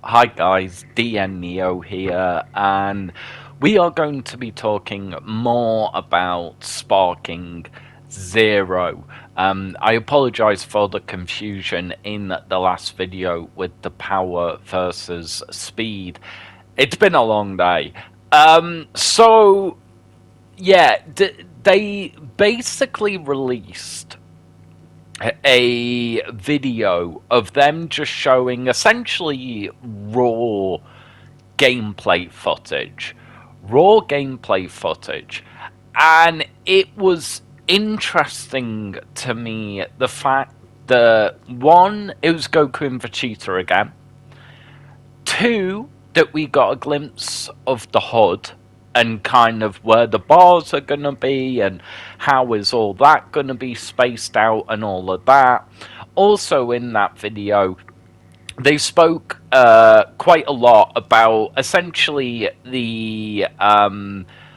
Hi guys, DN Neo here, and we are going to be talking more about Sparking Zero. I apologise for the confusion in the last video with the power versus speed. It's been a long day. They basically released a video of them just showing essentially gameplay footage, raw gameplay footage, and it was interesting to me the fact that one, it was Goku and Vegeta again. Two, that we got a glimpse of the HUD and kind of where the bars are going to be and how is all that going to be spaced out and all of that. Also in that video, they spoke quite a lot about essentially the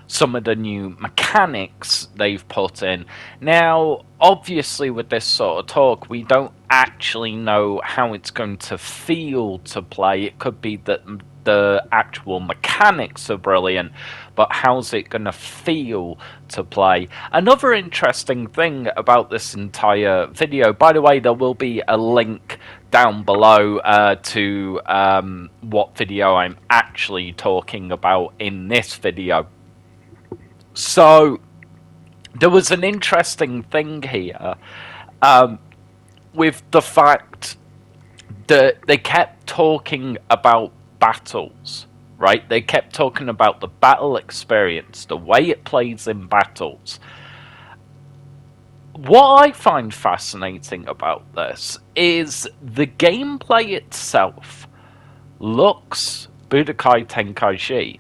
some of the new mechanics they've put in. Now, obviously, with this sort of talk, we don't actually know how it's going to feel to play. It could be that the actual mechanics are brilliant, but how's it going to feel to play? Another interesting thing about this entire video, by the way, there will be a link down below to what video I'm actually talking about in this video. So there was an interesting thing here with the fact that they kept talking about battles, right? They kept talking about the battle experience, the way it plays in battles. What I find fascinating about this is the gameplay itself looks Budokai Tenkaichi,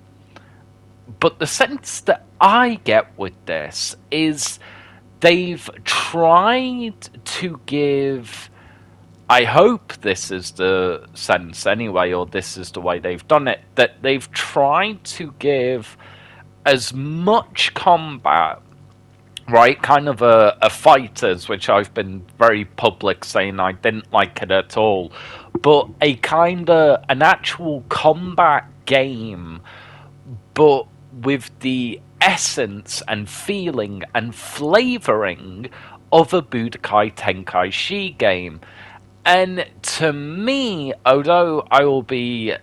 but the sense that I get with this is they've tried to give, I hope this is the sense anyway, or this is the way they've done it, that they've tried to give as much combat, right, kind of a fighters, which I've been very public saying I didn't like it at all, but an actual combat game, but with the essence and feeling and flavoring of a Budokai Tenkaichi game. And to me, although I will be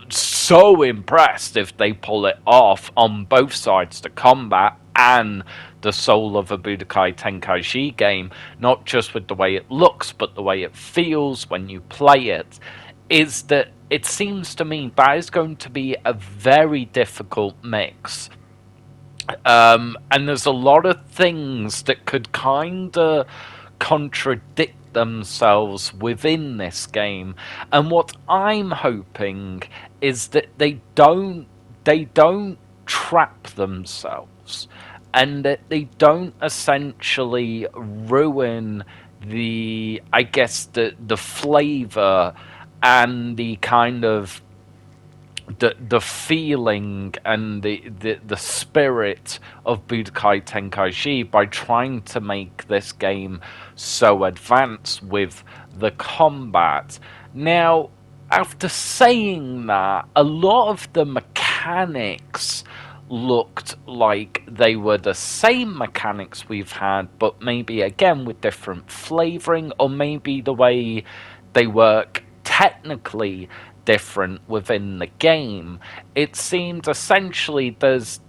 so impressed if they pull it off on both sides, the combat and the soul of a Budokai Tenkaichi game, not just with the way it looks, but the way it feels when you play it, is that it seems to me that is going to be a very difficult mix. And there's a lot of things that could kind of contradict themselves within this game. And what I'm hoping is that they don't trap themselves, and that they don't essentially ruin the flavor and the kind of the feeling and the spirit of Budokai Tenkaichi by trying to make this game so advanced with the combat. Now, after saying that, a lot of the mechanics looked like they were the same mechanics we've had, but maybe again with different flavoring, or maybe the way they work technically different within the game. It seems essentially there's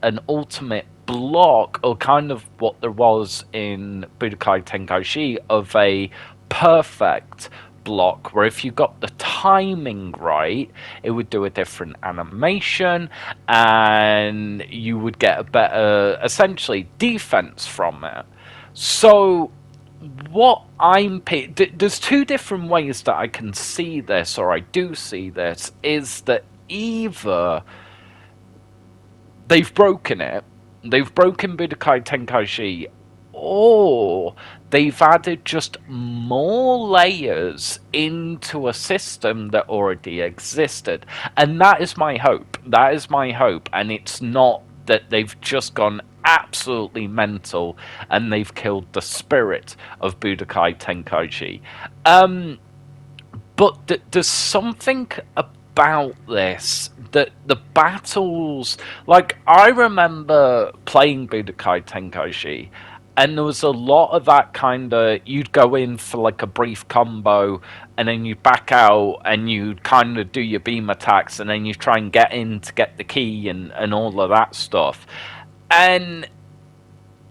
an ultimate block, or kind of what there was in Budokai Tenkaichi, of a perfect block where if you got the timing right, it would do a different animation and you would get a better, essentially, defense from it. So there's two different ways that I can see this, or I do see this, is that either they've broken it, they've broken Budokai Tenkaichi, or they've added just more layers into a system that already existed. And that is my hope. That is my hope. And it's not that they've just gone absolutely mental and they've killed the spirit of Budokai Tenkaichi. But there's something about this that the battles, like I remember playing Budokai Tenkaichi, and there was a lot of that kind of, you'd go in for like a brief combo, and then you'd back out, and you'd kind of do your beam attacks, and then you try and get in to get the key and all of that stuff. And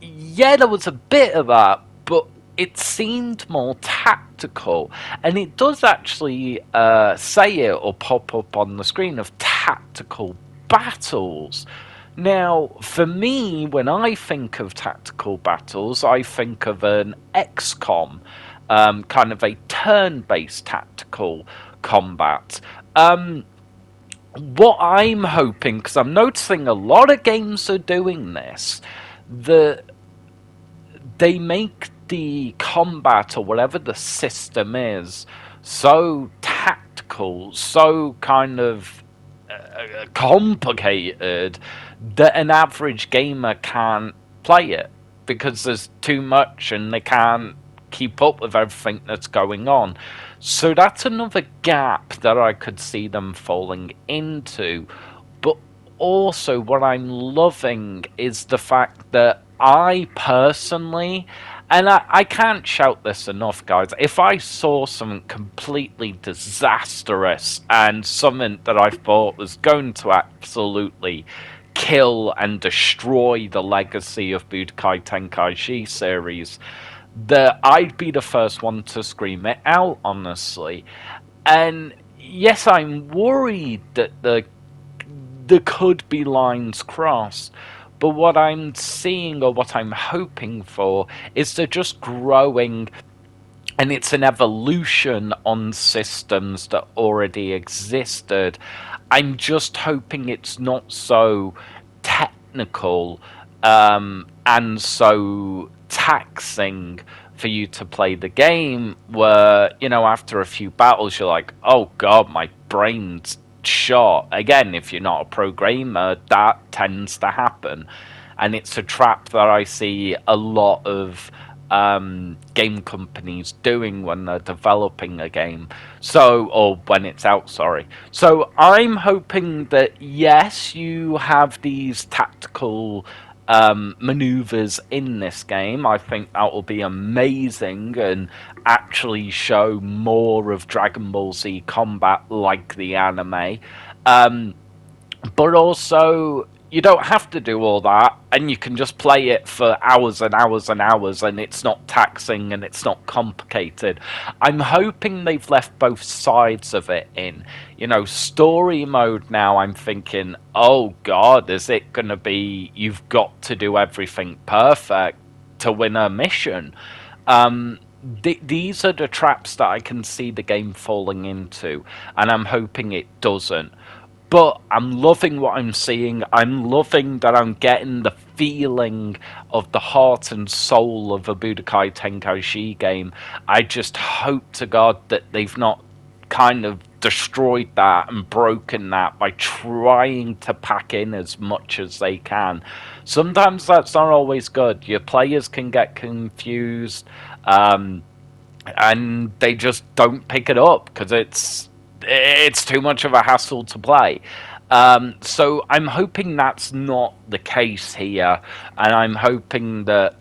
yeah, there was a bit of that, but it seemed more tactical. And it does actually say it or pop up on the screen of tactical battles. Now, for me, when I think of tactical battles, I think of an XCOM, kind of a turn-based tactical combat. What I'm hoping, because I'm noticing a lot of games are doing this, that they make the combat or whatever the system is so tactical, so kind of complicated that an average gamer can't play it because there's too much and they can't keep up with everything that's going on. So that's another gap that I could see them falling into. But also, what I'm loving is the fact that I personally, and I can't shout this enough, guys, if I saw something completely disastrous and something that I thought was going to absolutely kill and destroy the legacy of Budokai Tenkaichi series, that I'd be the first one to scream it out, honestly. And yes, I'm worried that there could be lines crossed, but what I'm seeing, or what I'm hoping for, is they're just growing, and it's an evolution on systems that already existed. I'm just hoping it's not so technical and so taxing for you to play the game, where, you know, after a few battles you're like, oh god, my brain's shot. Again, if you're not a pro gamer, that tends to happen, and it's a trap that I see a lot of game companies doing when they're developing a game, or when it's out, sorry. So I'm hoping that yes, you have these tactical maneuvers in this game. I think that will be amazing and actually show more of Dragon Ball Z combat like the anime. But also, you don't have to do all that, and you can just play it for hours and hours and hours, and it's not taxing and it's not complicated. I'm hoping they've left both sides of it in. You know, story mode now, I'm thinking, oh god, is it going to be you've got to do everything perfect to win a mission? These are the traps that I can see the game falling into, and I'm hoping it doesn't. But I'm loving what I'm seeing. I'm loving that I'm getting the feeling of the heart and soul of a Budokai Tenkaichi game. I just hope to God that they've not kind of destroyed that and broken that by trying to pack in as much as they can. Sometimes that's not always good. Your players can get confused, and they just don't pick it up because it's too much of a hassle to play. So I'm hoping that's not the case here, and I'm hoping that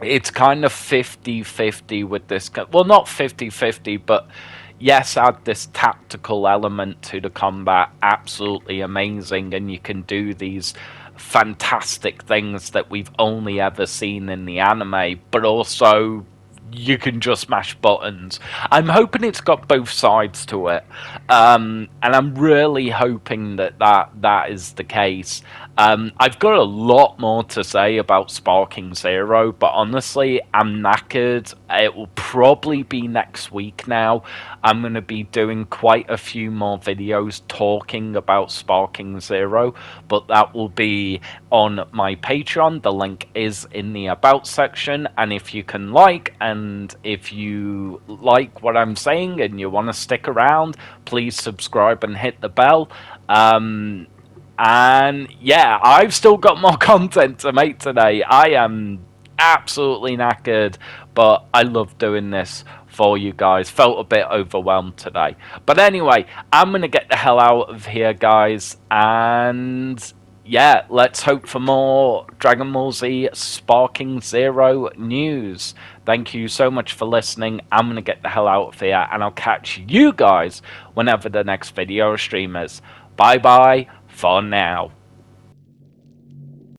it's kind of 50-50 with this. Well, not 50-50, but yes, add this tactical element to the combat. Absolutely amazing, and you can do these fantastic things that we've only ever seen in the anime, but also you can just mash buttons. I'm hoping it's got both sides to it, and I'm really hoping that is the case. I've got a lot more to say about Sparking Zero, but honestly, I'm knackered. It will probably be next week now. I'm going to be doing quite a few more videos talking about Sparking Zero, but that will be on my Patreon. The link is in the About section, and if you can and if you like what I'm saying and you want to stick around, please subscribe and hit the bell. And yeah, I've still got more content to make today. I am absolutely knackered, but I love doing this for you guys. Felt a bit overwhelmed today. But anyway, I'm going to get the hell out of here, guys. And yeah, let's hope for more Dragon Ball Z Sparking Zero news. Thank you so much for listening. I'm going to get the hell out of here, and I'll catch you guys whenever the next video or stream is. Bye bye for now.